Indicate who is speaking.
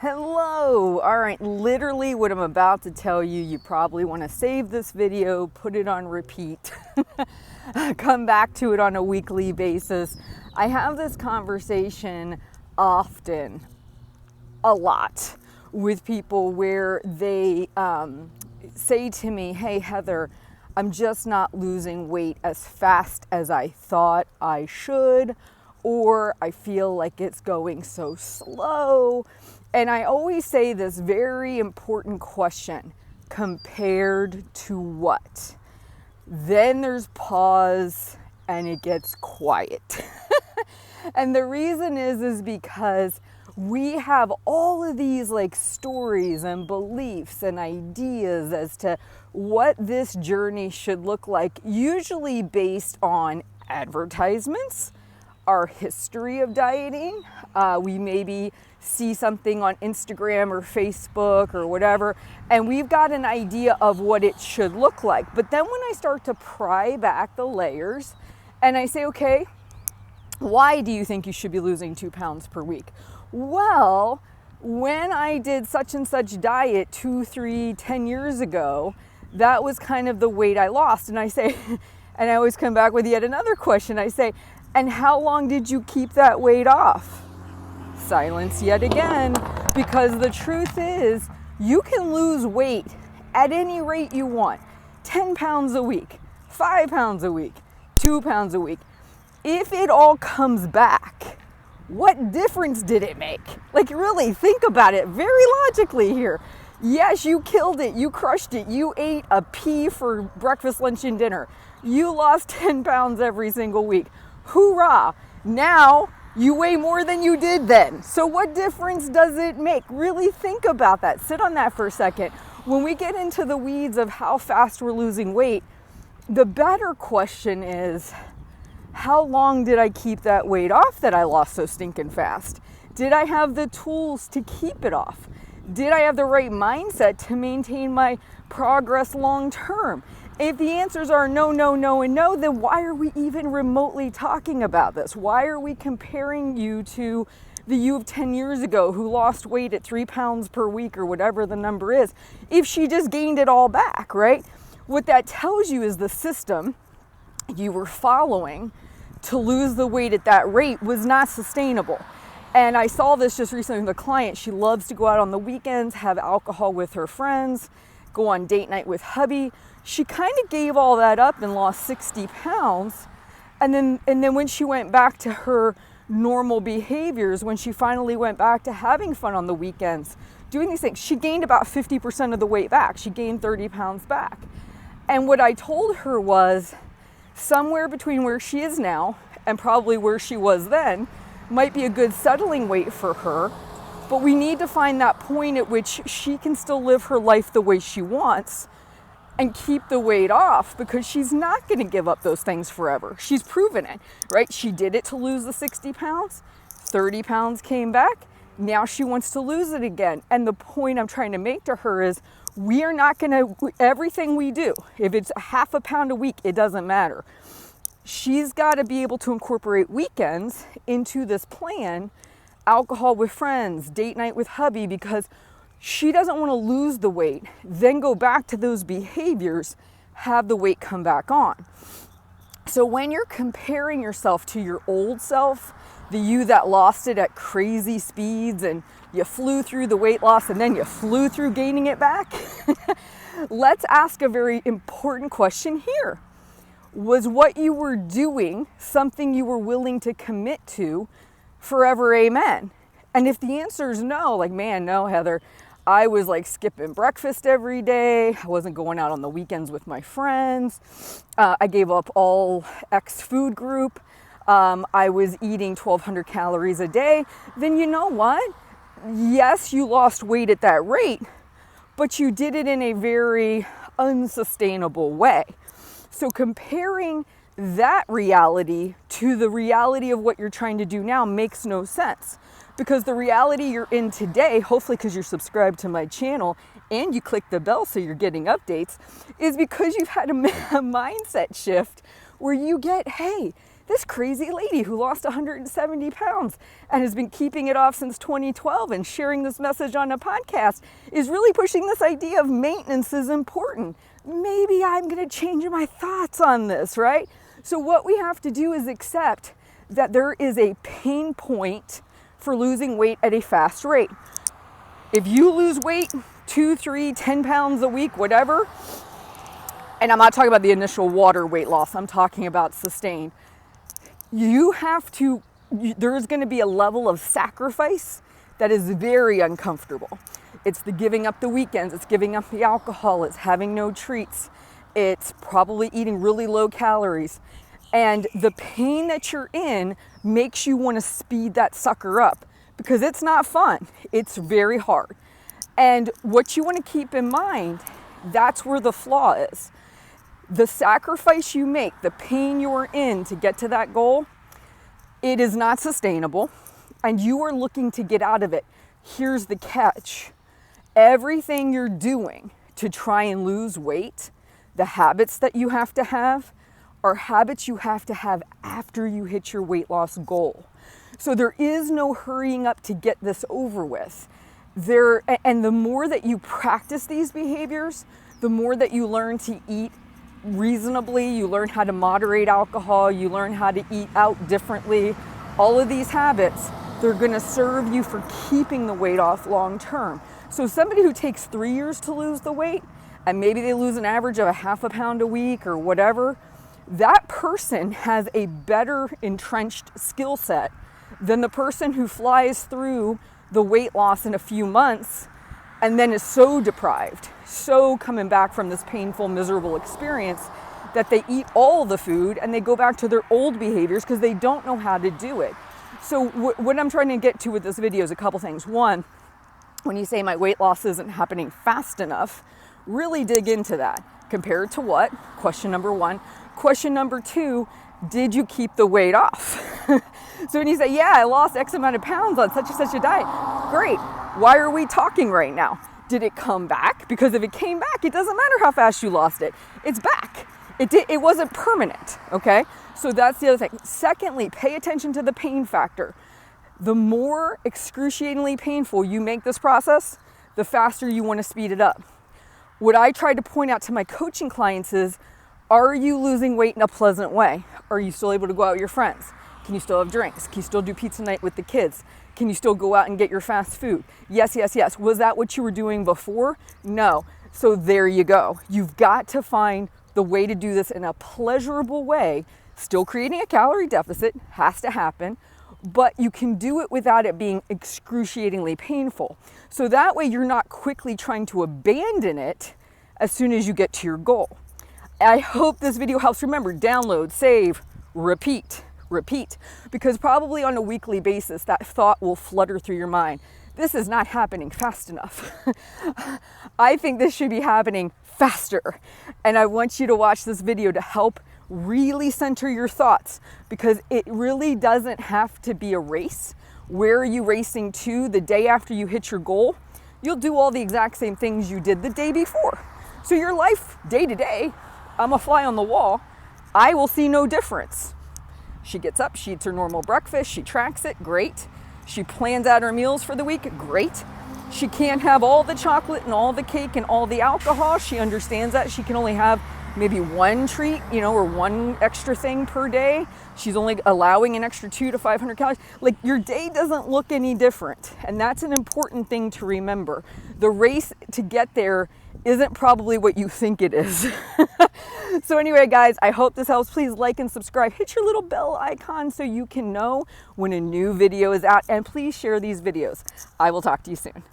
Speaker 1: Hello! All right, literally what I'm about to tell you, you probably want to save this video, put it on repeat, come back to it on a weekly basis. I have this conversation often, a lot, with people where they say to me, hey Heather, I'm just not losing weight as fast as I thought I should, or I feel like it's going so slow. And I always say this very important question: compared to what? Then there's pause and it gets quiet. And the reason is because we have all of these like stories and beliefs and ideas as to what this journey should look like, usually based on advertisements, our history of dieting. We maybe see something on Instagram or Facebook or whatever, and we've got an idea of what it should look like. But then when I start to pry back the layers and I say, okay, why do you think you should be losing 2 pounds per week? Well, when I did such and such diet 2, 3, 10 years ago, that was kind of the weight I lost. And I say, and I always come back with yet another question. I say, and how long did you keep that weight off? Silence yet again, because the truth is you can lose weight at any rate you want. 10 pounds a week, 5 pounds a week, 2 pounds a week. If it all comes back, what difference did it make? Like, really think about it very logically here. Yes, you killed it. You crushed it. You ate a pea for breakfast, lunch, and dinner. You lost 10 pounds every single week. Hoorah! Now you weigh more than you did then. So what difference does it make? Really think about that. Sit on that for a second. When we get into the weeds of how fast we're losing weight, the better question is, how long did I keep that weight off that I lost so stinking fast? Did I have the tools to keep it off? Did I have the right mindset to maintain my progress long term? If the answers are no, no, no, and no, then why are we even remotely talking about this? Why are we comparing you to the you of 10 years ago who lost weight at 3 pounds per week or whatever the number is, if she just gained it all back, right? What that tells you is the system you were following to lose the weight at that rate was not sustainable. And I saw this just recently with a client. She loves to go out on the weekends, have alcohol with her friends, go on date night with hubby. She kind of gave all that up and lost 60 pounds. And then when she went back to her normal behaviors, when she finally went back to having fun on the weekends, doing these things, she gained about 50% of the weight back. She gained 30 pounds back. And what I told her was, somewhere between where she is now and probably where she was then might be a good settling weight for her. But we need to find that point at which she can still live her life the way she wants and keep the weight off, because she's not going to give up those things forever. She's proven it, right? She did it to lose the 60 pounds, 30 pounds came back. Now she wants to lose it again. And the point I'm trying to make to her is, we are not going to, everything we do, if it's a half a pound a week, it doesn't matter. She's got to be able to incorporate weekends into this plan, alcohol with friends, date night with hubby, because she doesn't want to lose the weight, then go back to those behaviors, have the weight come back on. So when you're comparing yourself to your old self, the you that lost it at crazy speeds and you flew through the weight loss and then you flew through gaining it back, let's ask a very important question here. Was what you were doing something you were willing to commit to forever, amen? And if the answer is no, like, man, no, Heather, I was like skipping breakfast every day. I wasn't going out on the weekends with my friends. I gave up all X food group. I was eating 1,200 calories a day. Then you know what? Yes, you lost weight at that rate, but you did it in a very unsustainable way. So comparing that reality to the reality of what you're trying to do now makes no sense. Because the reality you're in today, hopefully because you're subscribed to my channel and you click the bell so you're getting updates, is because you've had a mindset shift where you get, hey, this crazy lady who lost 170 pounds and has been keeping it off since 2012 and sharing this message on a podcast is really pushing this idea of maintenance is important. Maybe I'm going to change my thoughts on this, right? So what we have to do is accept that there is a pain point for losing weight at a fast rate. If you lose weight 2, 3, 10 pounds a week, whatever, and I'm not talking about the initial water weight loss, I'm talking about sustained. There's going to be a level of sacrifice that is very uncomfortable. It's the giving up the weekends, it's giving up the alcohol, it's having no treats, it's probably eating really low calories. And the pain that you're in makes you want to speed that sucker up because it's not fun. It's very hard. And what you want to keep in mind, that's where the flaw is. The sacrifice you make, the pain you're in to get to that goal, it is not sustainable and you are looking to get out of it. Here's the catch. Everything you're doing to try and lose weight, the habits that you have to have, are habits you have to have after you hit your weight loss goal. So there is no hurrying up to get this over with. And the more that you practice these behaviors, the more that you learn to eat reasonably, you learn how to moderate alcohol, you learn how to eat out differently. All of these habits, they're going to serve you for keeping the weight off long term. So somebody who takes 3 years to lose the weight, and maybe they lose an average of a half a pound a week or whatever, that person has a better entrenched skill set than the person who flies through the weight loss in a few months and then is so deprived, so coming back from this painful, miserable experience that they eat all the food and they go back to their old behaviors because they don't know how to do it. So what I'm trying to get to with this video is a couple things. One, when you say my weight loss isn't happening fast enough, really dig into that. Compared to what? Question number one. Question number two, did you keep the weight off? So when you say, yeah, I lost X amount of pounds on such and such a diet, great. Why are we talking right now? Did it come back? Because if it came back, it doesn't matter how fast you lost it. It's back. It wasn't permanent, okay? So that's the other thing. Secondly, pay attention to the pain factor. The more excruciatingly painful you make this process, the faster you want to speed it up. What I try to point out to my coaching clients is, are you losing weight in a pleasant way? Are you still able to go out with your friends? Can you still have drinks? Can you still do pizza night with the kids? Can you still go out and get your fast food? Yes, yes, yes. Was that what you were doing before? No. So there you go. You've got to find the way to do this in a pleasurable way. Still creating a calorie deficit has to happen, but you can do it without it being excruciatingly painful. So that way you're not quickly trying to abandon it as soon as you get to your goal. I hope this video helps. Remember, download, save, repeat, because probably on a weekly basis, that thought will flutter through your mind. This is not happening fast enough. I think this should be happening faster. And I want you to watch this video to help really center your thoughts, because it really doesn't have to be a race. Where are you racing to the day after you hit your goal? You'll do all the exact same things you did the day before. So your life, day to day, I'm a fly on the wall, I will see no difference. She gets up, she eats her normal breakfast, she tracks it, great. She plans out her meals for the week, great. She can't have all the chocolate and all the cake and all the alcohol. She understands that. She can only have maybe one treat, or one extra thing per day. She's only allowing an extra 200 to 500 calories. Like, your day doesn't look any different. And that's an important thing to remember. The race to get there isn't probably what you think it is. So anyway, guys, I hope this helps. Please like and subscribe. Hit your little bell icon so you can know when a new video is out. And please share these videos. I will talk to you soon.